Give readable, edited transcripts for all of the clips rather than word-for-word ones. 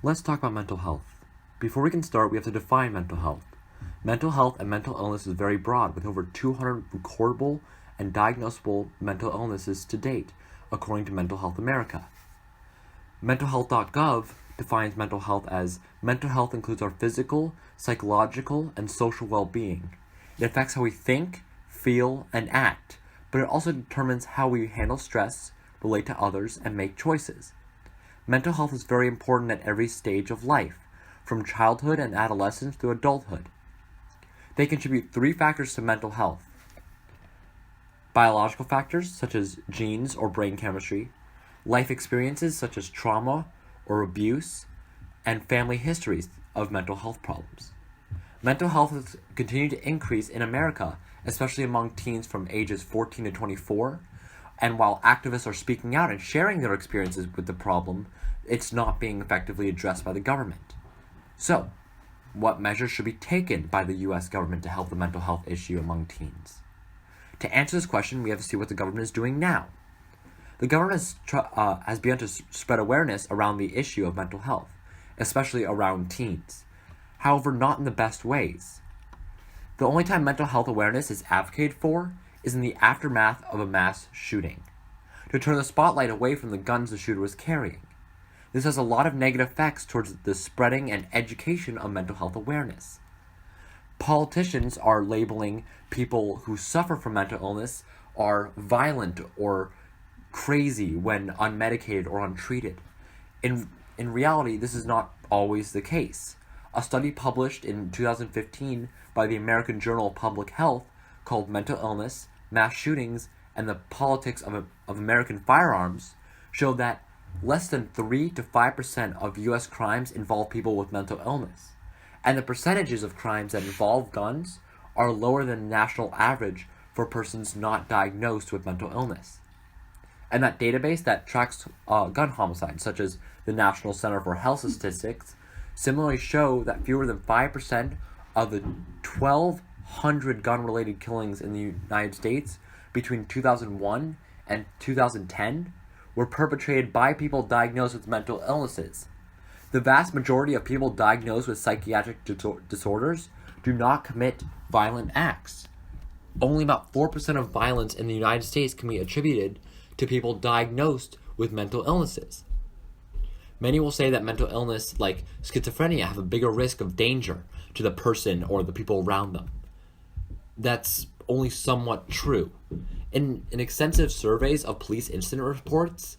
Let's talk about mental health. Before we can start, we have to define mental health. Mental health and mental illness is very broad, with over 200 recordable and diagnosable mental illnesses to date, according to Mental Health America. MentalHealth.gov defines mental health as mental health includes our physical, psychological, and social well-being. It affects how we think, feel, and act, but it also determines how we handle stress, relate to others, and make choices. Mental health is very important at every stage of life, from childhood and adolescence to adulthood. They contribute 3 factors to mental health: biological factors, such as genes or brain chemistry, life experiences, such as trauma or abuse, and family histories of mental health problems. Mental health has continued to increase in America, especially among teens from ages 14 to 24, and while activists are speaking out and sharing their experiences with the problem, it's not being effectively addressed by the government. So, what measures should be taken by the U.S. government to help the mental health issue among teens? To answer this question, we have to see what the government is doing now. The government has begun to spread awareness around the issue of mental health, especially around teens. However, not in the best ways. The only time mental health awareness is advocated for is in the aftermath of a mass shooting, to turn the spotlight away from the guns the shooter was carrying. This has a lot of negative effects towards the spreading and education of mental health awareness. Politicians are labeling people who suffer from mental illness are violent or crazy when unmedicated or untreated. In reality, this is not always the case. A study published in 2015 by the American Journal of Public Health called Mental Illness, Mass Shootings, and the Politics of American Firearms showed that less than 3 to 5% of U.S. crimes involve people with mental illness, and the percentages of crimes that involve guns are lower than the national average for persons not diagnosed with mental illness. And that database that tracks gun homicides, such as the National Center for Health Statistics, similarly show that fewer than 5% of the 1,200 gun-related killings in the United States between 2001 and 2010 were perpetrated by people diagnosed with mental illnesses. The vast majority of people diagnosed with psychiatric disorders do not commit violent acts. Only about 4% of violence in the United States can be attributed to people diagnosed with mental illnesses. Many will say that mental illness, like schizophrenia, have a bigger risk of danger to the person or the people around them. That's only somewhat true. In extensive surveys of police incident reports,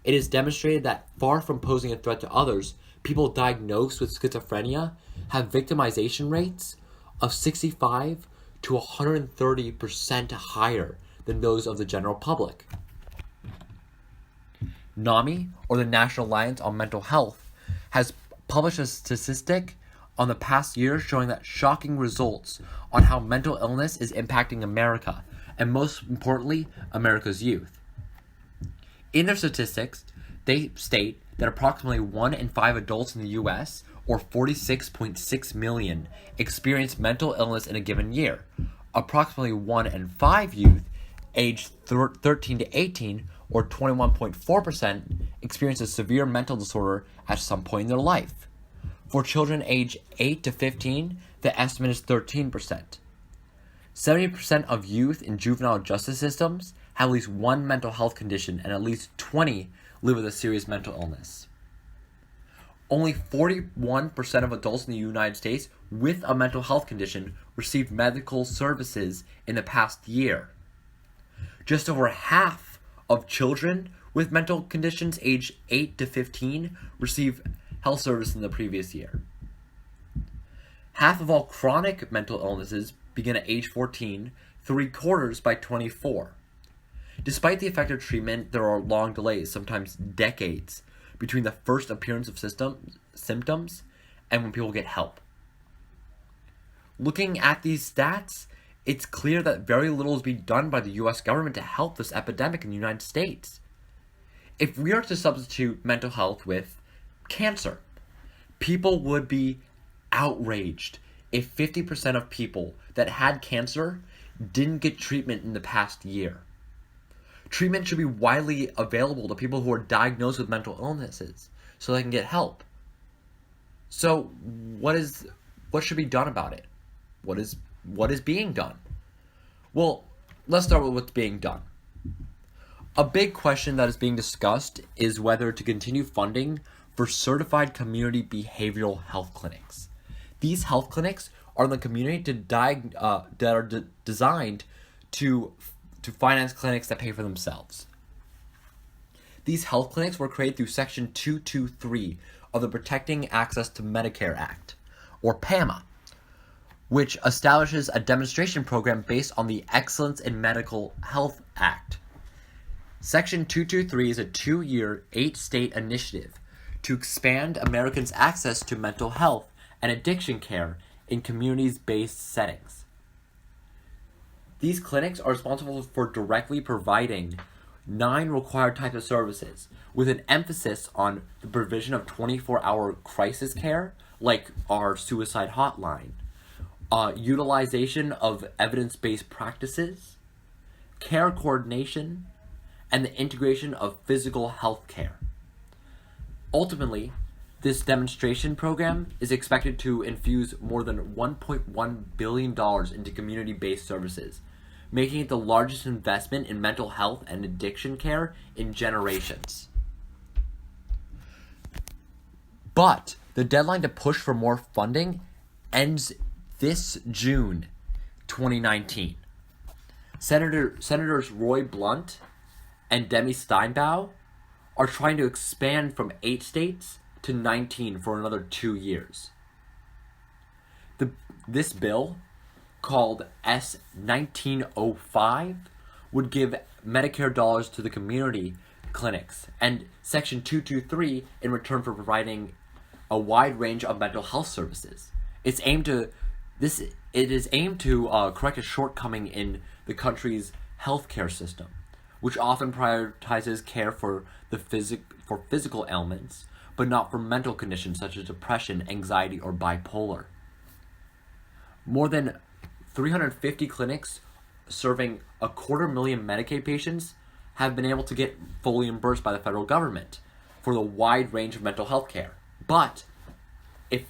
it is demonstrated that far from posing a threat to others, people diagnosed with schizophrenia have victimization rates of 65 to 130% higher than those of the general public. NAMI, or the National Alliance on Mental Health, has published a statistic on the past year showing that shocking results on how mental illness is impacting America, and most importantly, America's youth. In their statistics, they state that approximately 1 in 5 adults in the U.S., or 46.6 million, experience mental illness in a given year. Approximately 1 in 5 youth aged 13 to 18, or 21.4%, experience a severe mental disorder at some point in their life. For children aged 8 to 15, the estimate is 13%. 70% of youth in juvenile justice systems have at least one mental health condition, and at least 20 live with a serious mental illness. Only 41% of adults in the United States with a mental health condition received medical services in the past year. Just over half of children with mental conditions aged 8 to 15 receive health service in the previous year. Half of all chronic mental illnesses begin at age 14, 3/4 by 24. Despite the effective treatment, there are long delays, sometimes decades, between the first appearance of symptoms and when people get help. Looking at these stats, it's clear that very little is being done by the U.S. government to help this epidemic in the United States. If we are to substitute mental health with cancer, people would be outraged if 50% of people that had cancer didn't get treatment in the past year. Treatment should be widely available to people who are diagnosed with mental illnesses so they can get help. So what should be done about it? What is being done? Well, let's start with what's being done. A big question that is being discussed is whether to continue funding for certified community behavioral health clinics. These health clinics are in the community that are designed to finance clinics that pay for themselves. These health clinics were created through Section 223 of the Protecting Access to Medicare Act, or PAMA, which establishes a demonstration program based on the Excellence in Medical Health Act. Section 223 is a 2-year, 8-state initiative to expand Americans' access to mental health and addiction care in communities-based settings. These clinics are responsible for directly providing 9 required types of services, with an emphasis on the provision of 24-hour crisis care, like our suicide hotline, utilization of evidence-based practices, care coordination, and the integration of physical health care. Ultimately, this demonstration program is expected to infuse more than $1.1 billion into community-based services, making it the largest investment in mental health and addiction care in generations. But the deadline to push for more funding ends this June 2019. Senators Roy Blunt and Demi Steinbaugh are trying to expand from 8 states to 19 for another 2 years. This bill, called S-1905, would give Medicare dollars to the community clinics, and Section 223 in return for providing a wide range of mental health services. It is aimed to correct a shortcoming in the country's healthcare system, which often prioritizes care for physical ailments, but not for mental conditions such as depression, anxiety, or bipolar. More than 350 clinics serving 250,000 Medicaid patients have been able to get fully reimbursed by the federal government for the wide range of mental health care. But if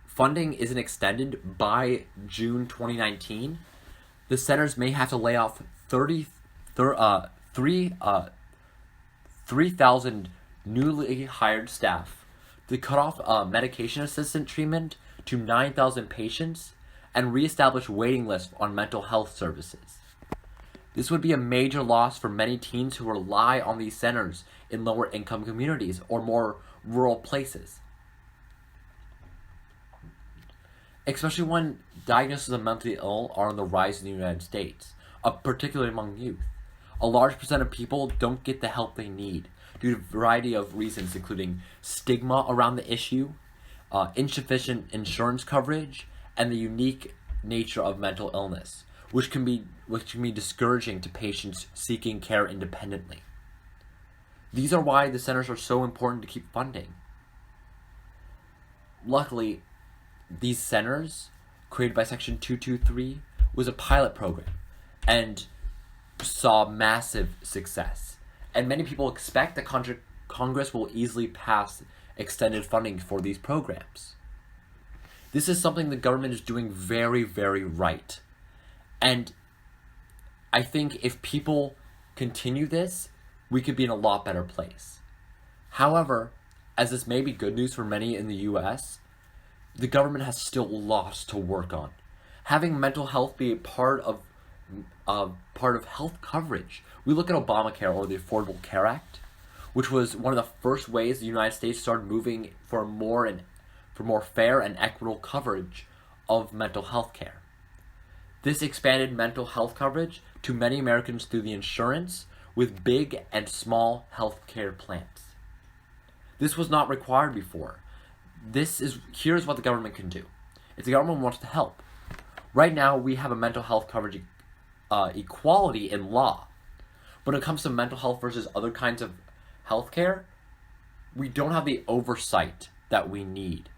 funding isn't extended by June 2019, the centers may have to lay off 3,000 newly hired staff, to cut off medication assistant treatment to 9,000 patients, and reestablish waiting lists on mental health services. This would be a major loss for many teens who rely on these centers in lower income communities or more rural places. Especially when diagnoses of mentally ill are on the rise in the United States, particularly among youth. A large percent of people don't get the help they need due to a variety of reasons, including stigma around the issue, insufficient insurance coverage, and the unique nature of mental illness, which can be discouraging to patients seeking care independently. These are why the centers are so important to keep funding. Luckily, these centers, created by Section 223, was a pilot program and saw massive success. And many people expect that Congress will easily pass extended funding for these programs. This is something the government is doing very, very right. And I think if people continue this, we could be in a lot better place. However, as this may be good news for many in the US, the government has still lots to work on. Having mental health be a part of health coverage. We look at Obamacare, or the Affordable Care Act, which was one of the first ways the United States started moving for more fair and equitable coverage of mental health care. This expanded mental health coverage to many Americans through the insurance with big and small health care plans. This was not required before. Here's what the government can do. If the government wants to help. Right now, we have a mental health coverage equality in law. But when it comes to mental health versus other kinds of healthcare, we don't have the oversight that we need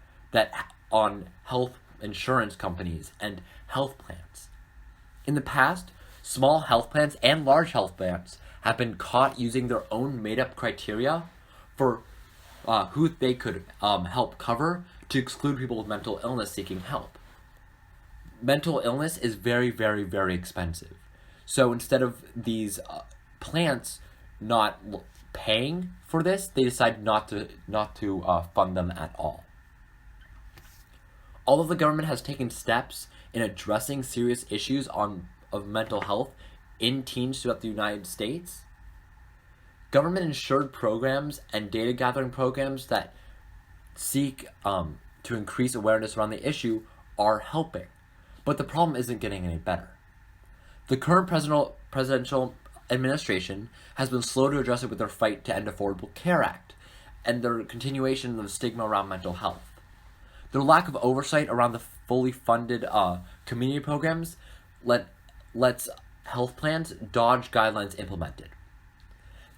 on health insurance companies and health plans. In the past, small health plans and large health plans have been caught using their own made-up criteria for who they could help cover to exclude people with mental illness seeking help. Mental illness is very, very, very expensive. So instead of these plants not paying for this, they decide not to fund them at all. Although the government has taken steps in addressing serious issues of mental health in teens throughout the United States, government-insured programs and data gathering programs that seek to increase awareness around the issue are helping. But the problem isn't getting any better. The current presidential administration has been slow to address it with their fight to end Affordable Care Act and their continuation of the stigma around mental health. Their lack of oversight around the fully funded community programs lets health plans dodge guidelines implemented.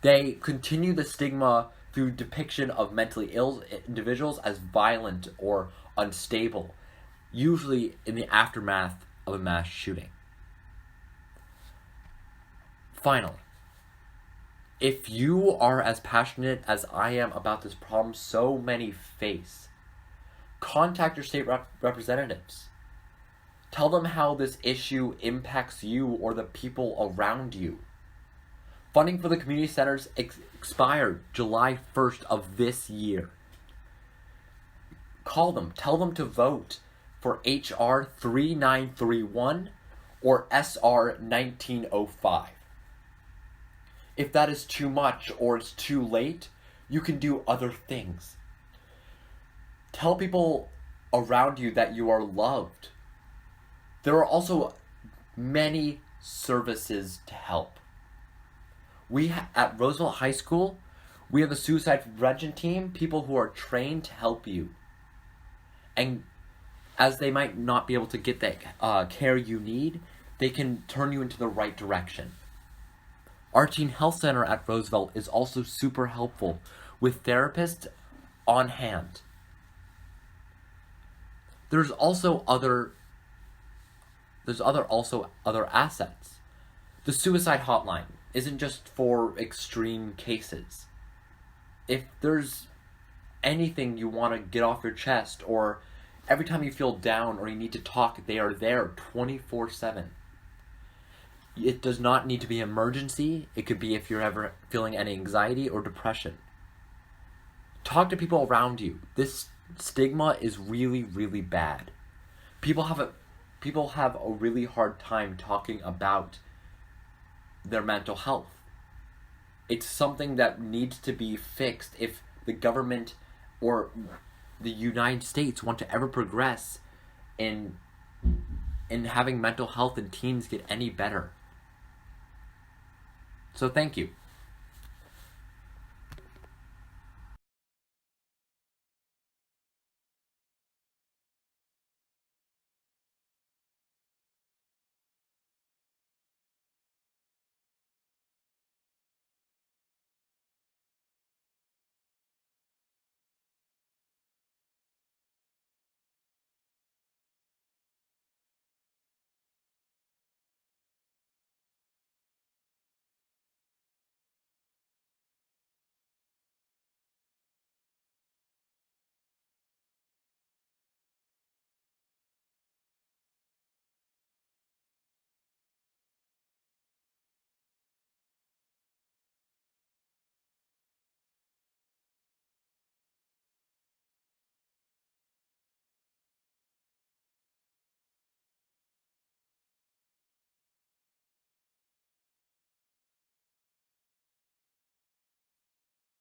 They continue the stigma through depiction of mentally ill individuals as violent or unstable, usually in the aftermath of a mass shooting. Finally, if you are as passionate as I am about this problem so many face, contact your state representatives. Tell them how this issue impacts you or the people around you. Funding for the community centers expired July 1st of this year. Call them. Tell them to vote for HR 3931 or SR 1905. If that is too much or it's too late, you can do other things. Tell people around you that you are loved. There are also many services to help. At Roosevelt High School, we have a suicide prevention team, people who are trained to help you. And as they might not be able to get that care you need, they can turn you into the right direction. Our teen health center at Roosevelt is also super helpful with therapists on hand. There's also other assets. The suicide hotline isn't just for extreme cases. If there's anything you want to get off your chest, or every time you feel down or you need to talk, they are there 24/7. It does not need to be an emergency. It could be if you're ever feeling any anxiety or depression. Talk to people around you. This stigma is really, really bad. People have a really hard time talking about their mental health. It's something that needs to be fixed if the government or the United States want to ever progress in having mental health in teens get any better. So thank you.